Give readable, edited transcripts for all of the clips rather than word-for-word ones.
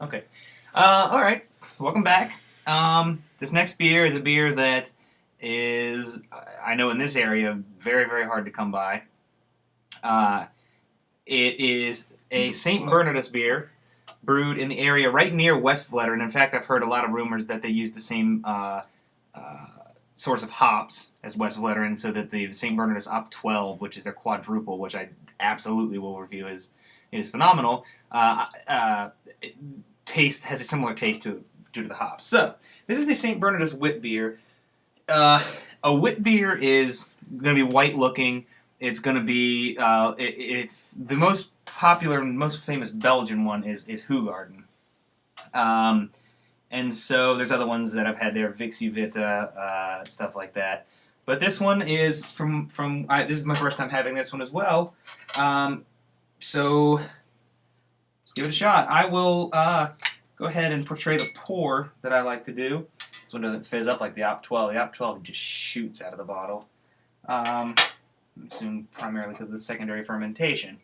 Okay. All right. Welcome back. This next beer is a beer that is, I know in this area, very, very hard to come by. Uh, it is a St. Bernardus beer brewed in the area right near West Vletter. In fact, I've heard a lot of rumors that they use the same source of hops as West Vletter, and so that the St. Bernardus Op 12, which is their quadruple, which I absolutely will review, is phenomenal. Taste has a similar taste to it due to the hops. So this is the St. Bernardus Wit beer. A wit beer is going to be white looking. It's going to be if the most popular and most famous Belgian one is Hoegaarden. And so there's other ones that I've had there, Vixie Vita, stuff like that. But this one is from this is my first time having this one as well. So let's give it a shot. I will go ahead and portray the pour that I like to do. This one doesn't fizz up like the Op 12. The Op 12 just shoots out of the bottle. I assume primarily because of the secondary fermentation.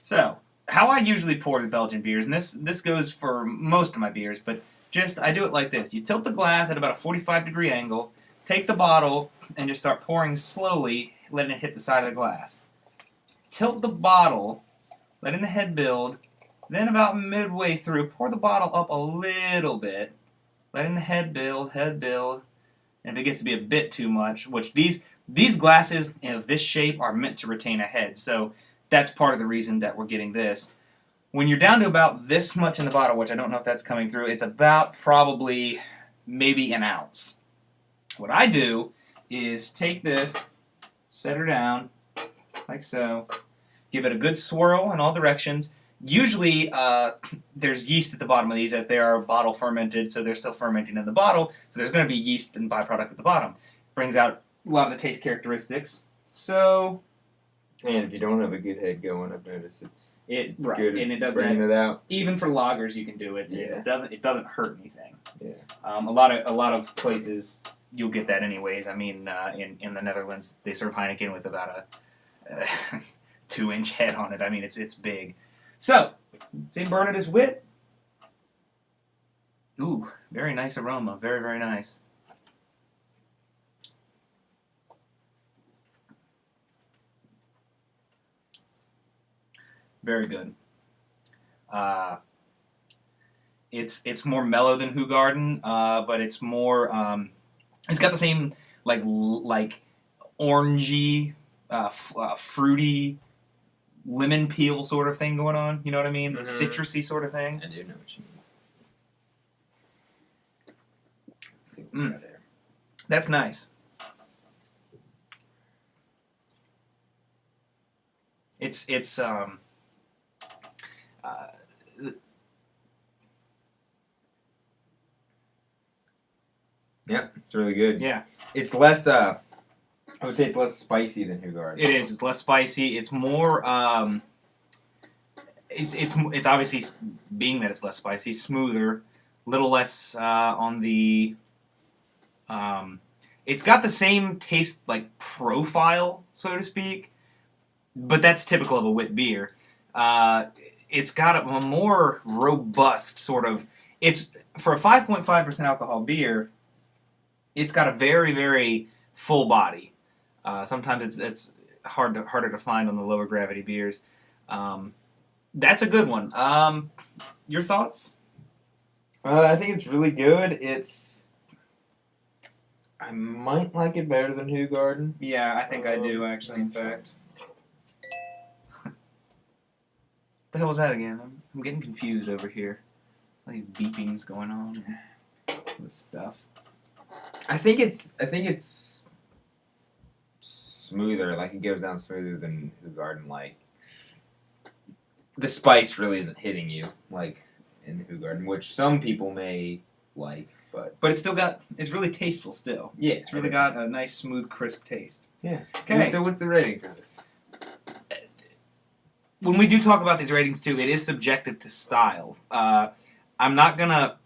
So, how I usually pour the Belgian beers, and this goes for most of my beers, but I do it like this. You tilt the glass at about a 45-degree angle, take the bottle, and just start pouring slowly, letting it hit the side of the glass. Tilt the bottle, letting the head build, then about midway through, pour the bottle up a little bit, letting the head build, and if it gets to be a bit too much, which these glasses of this shape are meant to retain a head, so that's part of the reason that we're getting this. When you're down to about this much in the bottle, which I don't know if that's coming through, it's about probably maybe an ounce. What I do is take this, set her down, like so, give it a good swirl in all directions. Usually, there's yeast at the bottom of these as they are bottle fermented, so they're still fermenting in the bottle, so there's going to be yeast and byproduct at the bottom. Brings out a lot of the taste characteristics. So, and if you don't have a good head going, I've noticed it's right. good and it does bringing that. it out. Even for lagers, you can do it. Yeah. It doesn't hurt anything. Yeah. A lot of places you'll get that anyways. I mean, in the Netherlands, they serve Heineken with about a 2-inch head on it. I mean, it's big. So, St. Bernardus Wit. Ooh, very nice aroma. Very, very nice. Very good. It's more mellow than Hoegaarden, but it's more. It's got the same like orangey, fruity, lemon peel sort of thing going on. You know what I mean? The citrusy sort of thing. I do know what you mean. Let's see what we got there. That's nice. It's yeah, it's really good. Yeah. It's less, I would say it's less spicy than Hoegaarden. It is. It's less spicy. It's more, it's obviously, being that it's less spicy, smoother, little less on the, it's got the same taste, like, profile, so to speak, but that's typical of a wit beer. It's got a more robust sort of, it's, for a 5.5% alcohol beer, it's got a very, very full body. Sometimes it's harder to find on the lower gravity beers. That's a good one. Your thoughts? I think it's really good. I might like it better than Hoegaarden. Yeah, I think I do, actually, in fact. What the hell was that again? I'm getting confused over here. All these beepings going on and this stuff. I think it's smoother. Like, it goes down smoother than Hoegaarden. Like, the spice really isn't hitting you like in Hoegaarden, which some people may like, but it's really tasteful still. Yeah, it's really got a nice, smooth, crisp taste. Yeah. Okay. So what's the rating for this? When we do talk about these ratings too, it is subjective to style. I'm not gonna.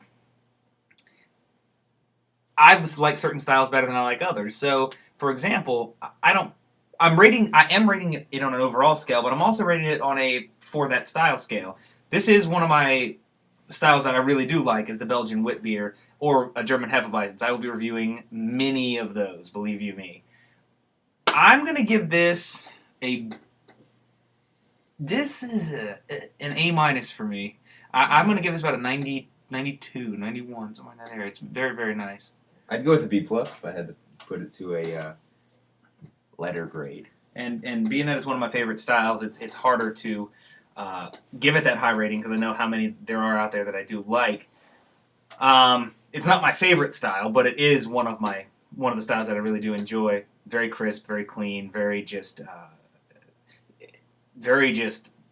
I like certain styles better than I like others. So, for example, I am rating it on an overall scale, but I'm also rating it on a for that style scale. This is one of my styles that I really do like is the Belgian Wit beer or a German Hefeweizen. I will be reviewing many of those, believe you me. I'm going to give this a... This is an A- for me. I'm going to give this about a 90, 92, 91, somewhere in that area. It's very, very nice. I'd go with a B+ if I had to put it to a letter grade. And being that it's one of my favorite styles, it's harder to give it that high rating because I know how many there are out there that I do like. It's not my favorite style, but it is one of the styles that I really do enjoy. Very crisp, very clean, very just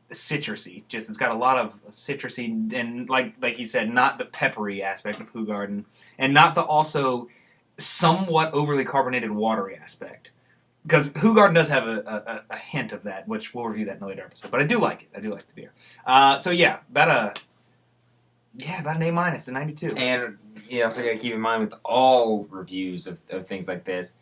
citrusy. Just it's got a lot of citrusy and like he said, not the peppery aspect of Hoegaarden, and not the also somewhat overly carbonated watery aspect. Because Hoegaarden does have a hint of that, which we'll review that in a later episode. But I do like it. I do like the beer. So yeah, about an A- to 92. And you also got to keep in mind with all reviews of things like this,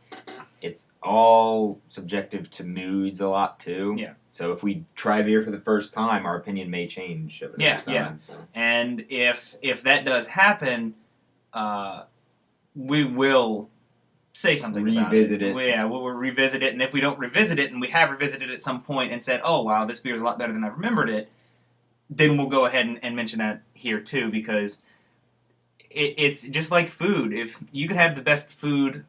it's all subjective to moods a lot too. Yeah. So if we try beer for the first time, our opinion may change over time. Yeah. So. And if that does happen, we will say something revisit about it. Yeah, we'll revisit it, and if we don't revisit it, and we have revisited it at some point and said, oh, wow, this beer is a lot better than I remembered it, then we'll go ahead and mention that here, too, because it's just like food. If you could have the best food,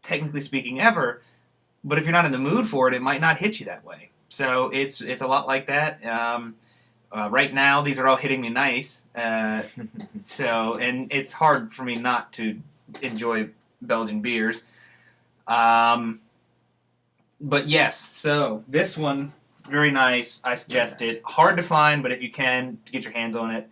technically speaking, ever, but if you're not in the mood for it, it might not hit you that way. So it's a lot like that. Right now, these are all hitting me nice, and it's hard for me not to enjoy Belgian beers. But yes, so this one, very nice. I suggest it. Hard to find, but if you can, get your hands on it.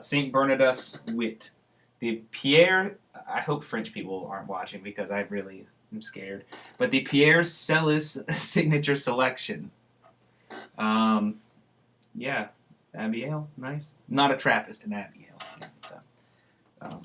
St. Bernardus Wit. The Pierre, I hope French people aren't watching because I really am scared. But the Pierre Celis Signature Selection. Yeah, Abigail, nice. Not a Trappist, an Abigail. So,